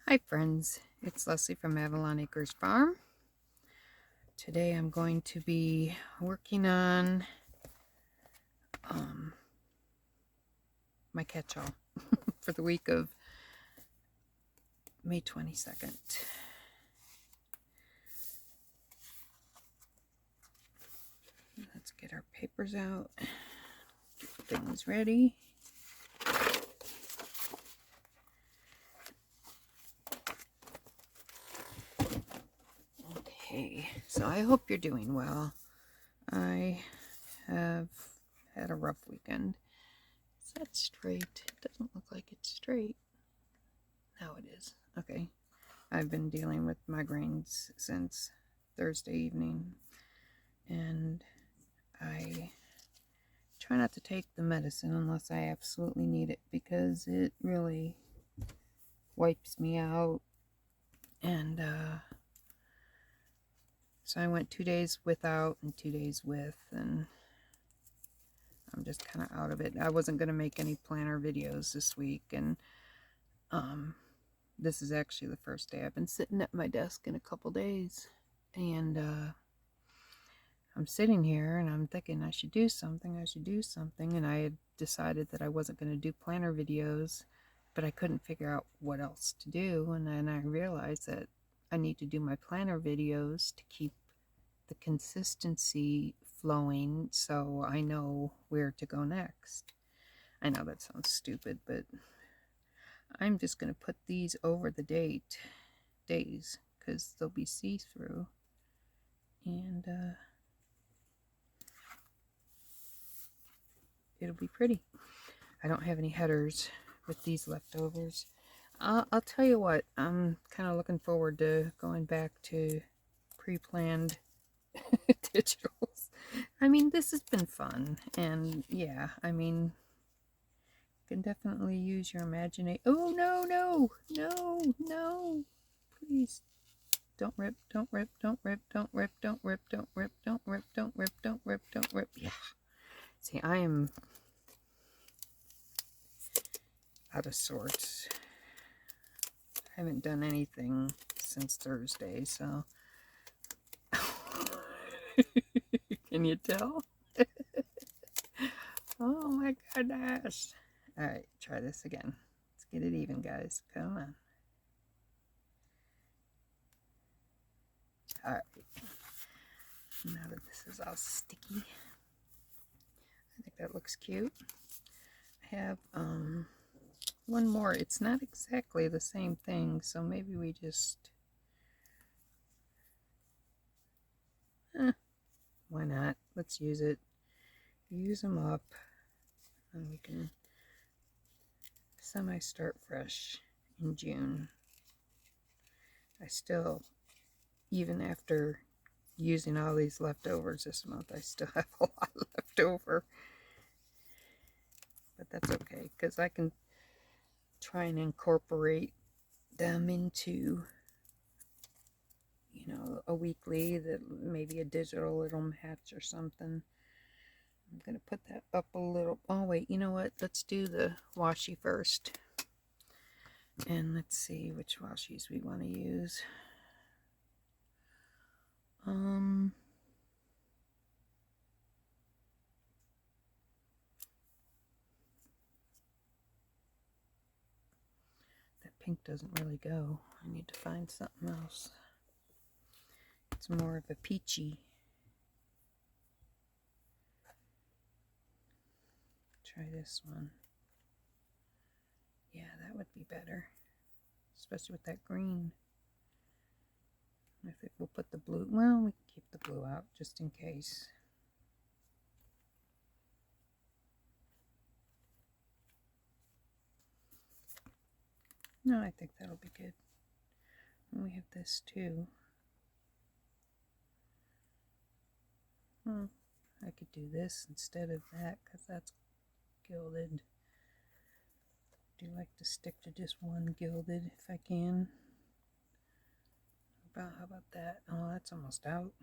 Hi friends, it's Leslie from Avalon Acres Farm. Today I'm going to be working on my catch-all for the week of May 22nd. Let's get our papers out, get things ready. Okay, so I hope you're doing well. I have had a rough weekend. Is that straight? It doesn't look like it's straight. Now it is. Okay. I've been dealing with migraines since Thursday evening, and I try not to take the medicine unless I absolutely need it, because it really wipes me out. And so I went 2 days without and 2 days with, and I'm just kind of out of it. I wasn't going to make any planner videos this week, and this is actually the first day I've been sitting at my desk in a couple days, and I'm sitting here and I'm thinking I should do something, and I had decided that I wasn't going to do planner videos, but I couldn't figure out what else to do, and then I realized that I need to do my planner videos to keep the consistency flowing so I know where to go next. I know that sounds stupid, but I'm just going to put these over the days, because they'll be see-through, and it'll be pretty. I don't have any headers with these leftovers. I'll tell you what, I'm kind of looking forward to going back to pre-planned digitals. I mean, this has been fun, and yeah, I mean, you can definitely use your imagination. Oh, no, please. Don't rip, don't rip, don't rip, don't rip, don't rip, don't rip, don't rip, don't rip, don't rip, don't rip. Yeah. See, I am out of sorts. I haven't done anything since Thursday, so can you tell? Oh my goodness. Alright, try this again. Let's get it even, guys. Come on. Alright. Now that this is all sticky, I think that looks cute. I have one more. It's not exactly the same thing, so maybe we just why not? Let's use it. Use them up, and we can semi-start fresh in June. I still, even after using all these leftovers this month, I still have a lot left over. But that's okay, because I can try and incorporate them into, you know, a weekly, that maybe a digital little match or something. I'm going to put that up a little. Oh, wait, you know what? Let's do the washi first. And let's see which washies we want to use. That pink doesn't really go. I need to find something else. It's more of a peachy. Try this one. Yeah, that would be better, especially with that green. I think we'll put the blue. Well, we can keep the blue out just in case. No, I think that'll be good. And we have this too. I could do this instead of that, because that's gilded. I do like to stick to just one gilded if I can. How about that? Oh, that's almost out.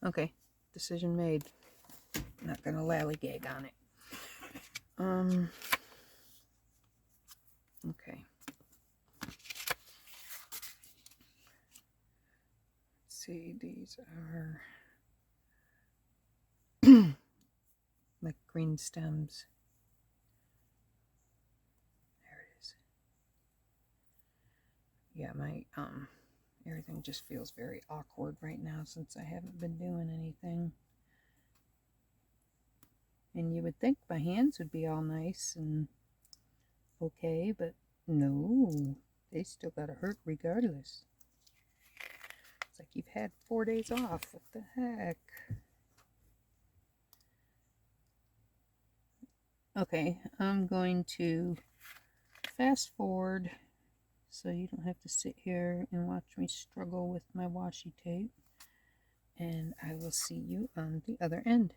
Okay, decision made. I'm not gonna lallygag on it. Okay. see, these are like green stems. There it is. Yeah, my everything just feels very awkward right now since I haven't been doing anything. And you would think my hands would be all nice and okay, but no, they still gotta hurt regardless. It's like you've had 4 days off. What the heck? Okay, I'm going to fast forward so you don't have to sit here and watch me struggle with my washi tape. And I will see you on the other end.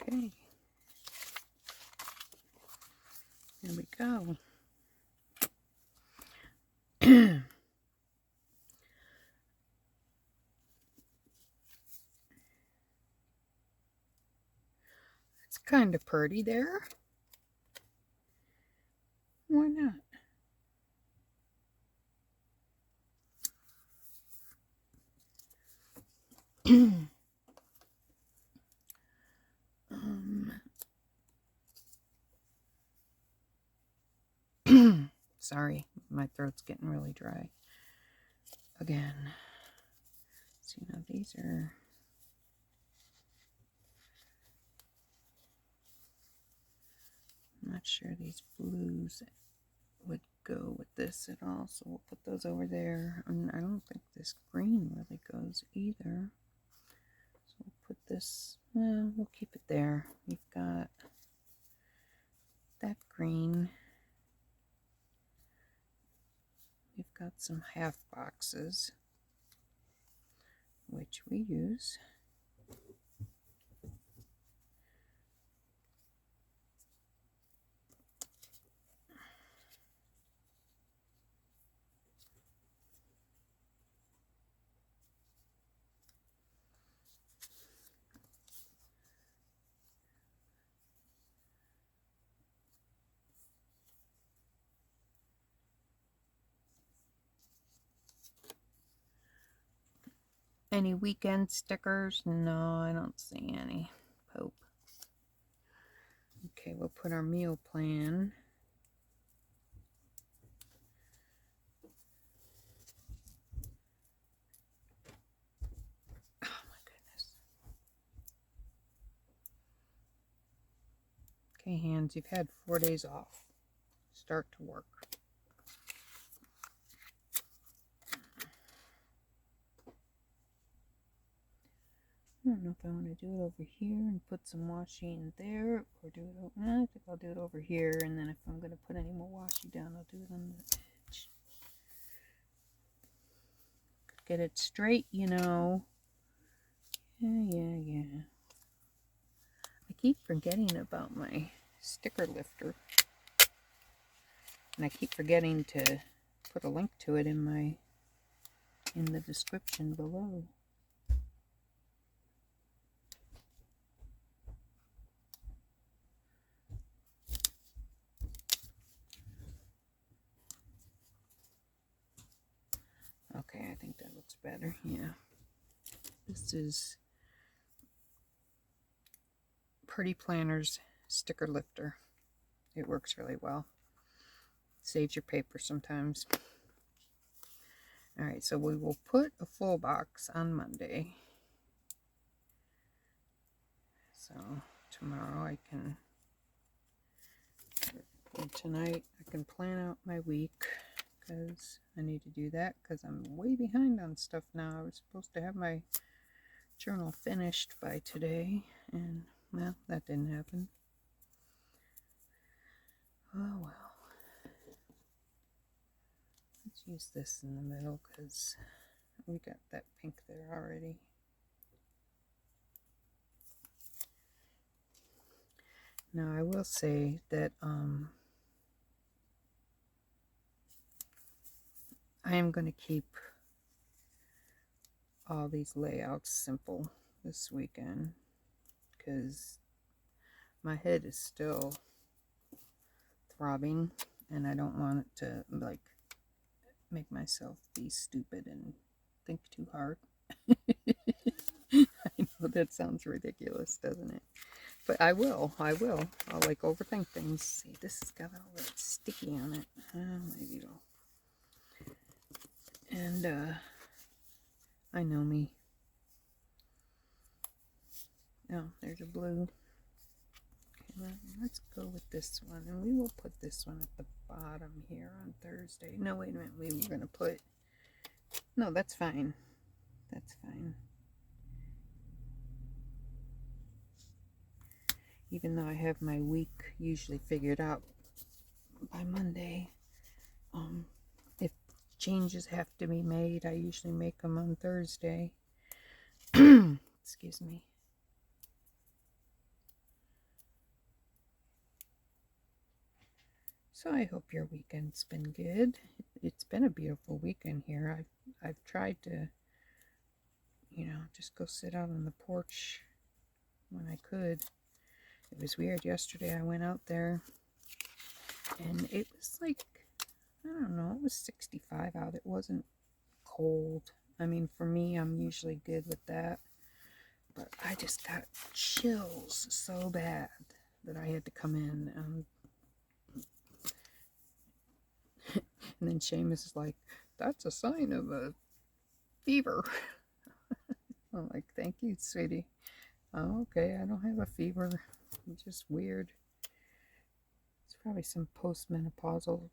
Okay. Here we go. It's kind of pretty there. Why not? Sorry, my throat's getting really dry. Again. See, now these are... I'm not sure these blues would go with this at all, so we'll put those over there. And I don't think this green really goes either. So we'll put this, well, we'll keep it there. We've got that green. We've got some half boxes, which we use. Any weekend stickers? No, I don't see any. Pope. Okay, we'll put our meal plan. Oh my goodness. Okay, hands, you've had 4 days off. Start to work. I don't know if I want to do it over here and put some washi in there, or do it over, I think I'll do it over here, and then if I'm going to put any more washi down, I'll do it on the edge. Get it straight, you know. Yeah. I keep forgetting about my sticker lifter. And I keep forgetting to put a link to it in the description below. Okay, I think that looks better. Yeah. This is Pretty Planners sticker lifter. It works really well. Saves your paper sometimes. Alright, so we will put a full box on Monday. So tomorrow I can, and tonight I can plan out my week, because I need to do that because I'm way behind on stuff now. I was supposed to have my journal finished by today, and well, that didn't happen. Oh well. use this in the middle because we got that pink there already. Now I will say that I am going to keep all these layouts simple this weekend because my head is still throbbing and I don't want it to like make myself be stupid and think too hard. I know that sounds ridiculous, doesn't it? But I will. I'll like overthink things. See, this has got all that sticky on it. Maybe it'll. And I know me. Oh, there's a blue. Okay, let's go with this one, and we will put this one at the bottom here on Thursday. No, wait a minute. We were gonna put. No, that's fine. That's fine. Even though I have my week usually figured out by Monday, if changes have to be made, I usually make them on Thursday. Excuse me. So I hope your weekend's been good. It's been a beautiful weekend here. I've tried to, just go sit out on the porch when I could. It was weird. Yesterday I went out there and it was like, I don't know, it was 65 out. It wasn't cold. I mean, for me, I'm usually good with that. But I just got chills so bad that I had to come in. And then Seamus is like, that's a sign of a fever. I'm like, thank you, sweetie. Oh, okay, I don't have a fever. It's just weird. It's probably some postmenopausal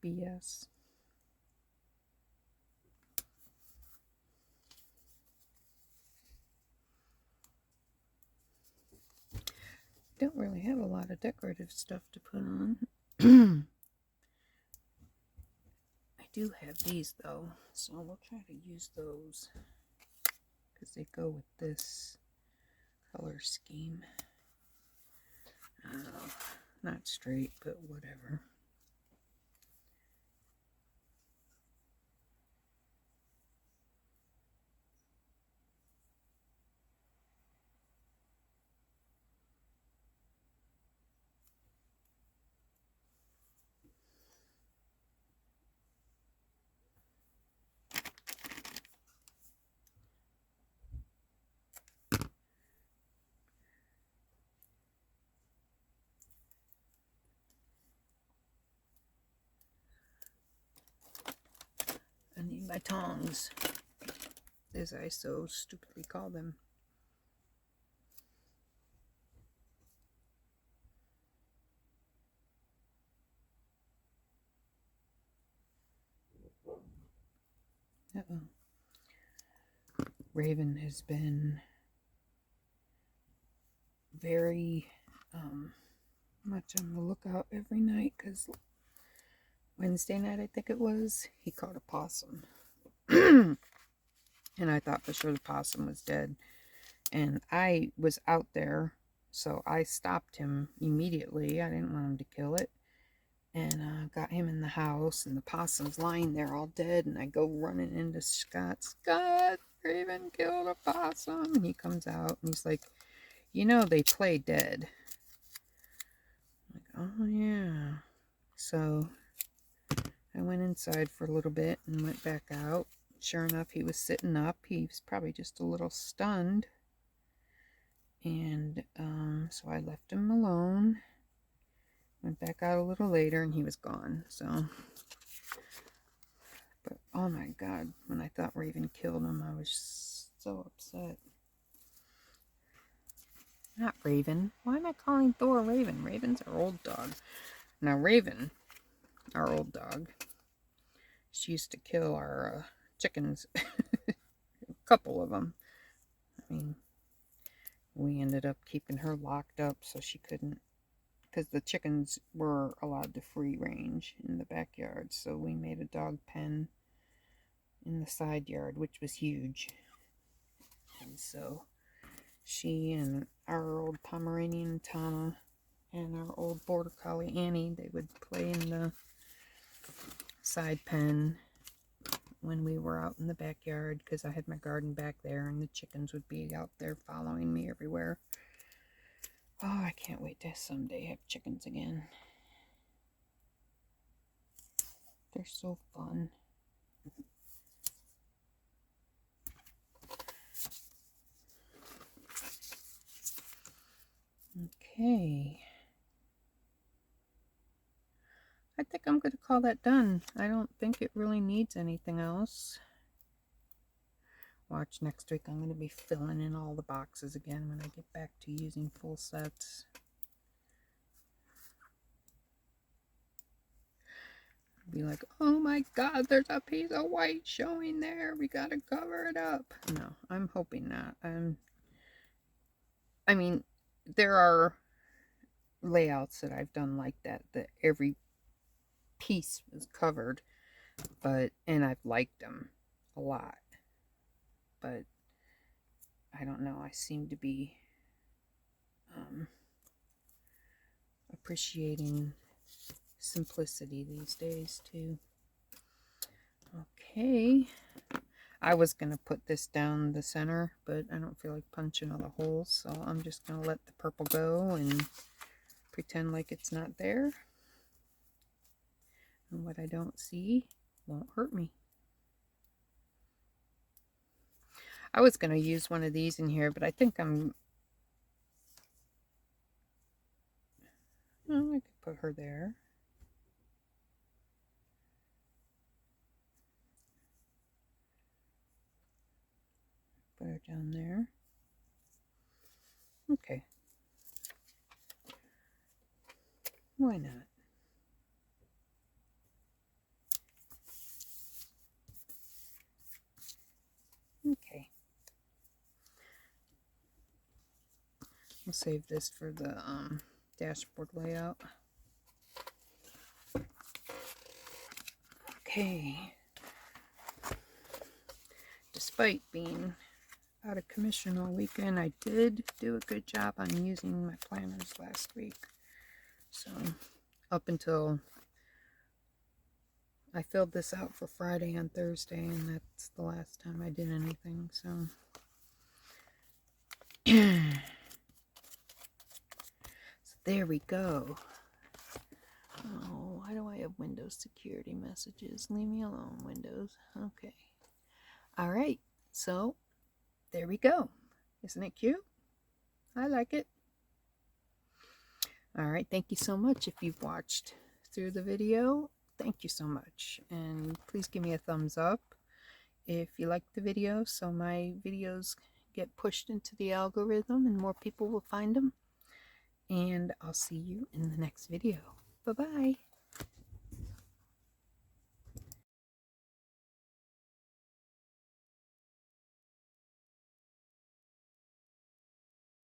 BS. Don't really have a lot of decorative stuff to put on. I do have these though, so we'll try to use those because they go with this color scheme. Not straight, but whatever. I need my tongs, as I so stupidly call them. Uh-oh. Raven has been very much on the lookout every night because Wednesday night, I think it was, he caught a possum. And I thought for sure the possum was dead. And I was out there, so I stopped him immediately. I didn't want him to kill it. And got him in the house, and the possum's lying there all dead. And I go running into Scott. Scott, Raven killed a possum. And he comes out, and he's like, they play dead. I'm like, oh, yeah. So I went inside for a little bit and went back out. Sure enough, he was sitting up. He was probably just a little stunned. And so I left him alone. Went back out a little later and he was gone. So, but oh my God, when I thought Raven killed him, I was so upset. Not Raven. Why am I calling Thor Raven? Raven's our old dog. Now Raven, our old dog, she used to kill our chickens. A couple of them. I mean, we ended up keeping her locked up so she couldn't because the chickens were allowed to free range in the backyard. So we made a dog pen in the side yard, which was huge. And so she and our old Pomeranian Tana and our old Border Collie Annie, they would play in the side pen when we were out in the backyard, because I had my garden back there and the chickens would be out there following me everywhere. Oh, I can't wait to someday have chickens again. They're so fun. Okay. I think I'm going to call that done. I don't think it really needs anything else. Watch, next week I'm going to be filling in all the boxes again when I get back to using full sets. Be like, oh my god, there's a piece of white showing there. We gotta cover it up. No, I'm hoping not. I mean, there are layouts that I've done like that every piece was covered, and I've liked them a lot. But I don't know, I seem to be appreciating simplicity these days too. Okay, I was gonna put this down the center, but I don't feel like punching all the holes, so I'm just gonna let the purple go and pretend like it's not there. And what I don't see won't hurt me. I was gonna use one of these in here, but I think I could put her there. Put her down there. Okay. Why not? Okay. We'll save this for the dashboard layout. Okay. Despite being out of commission all weekend, I did do a good job on using my planners last week. So up until I filled this out for Friday and Thursday, and that's the last time I did anything. So there we go. Oh, why do I have Windows security messages? Leave me alone, Windows. Okay. All right. So there we go. Isn't it cute? I like it. All right. Thank you so much. If you've watched through the video, thank you so much. And please give me a thumbs up if you like the video, so my videos get pushed into the algorithm and more people will find them. And I'll see you in the next video. Bye-bye.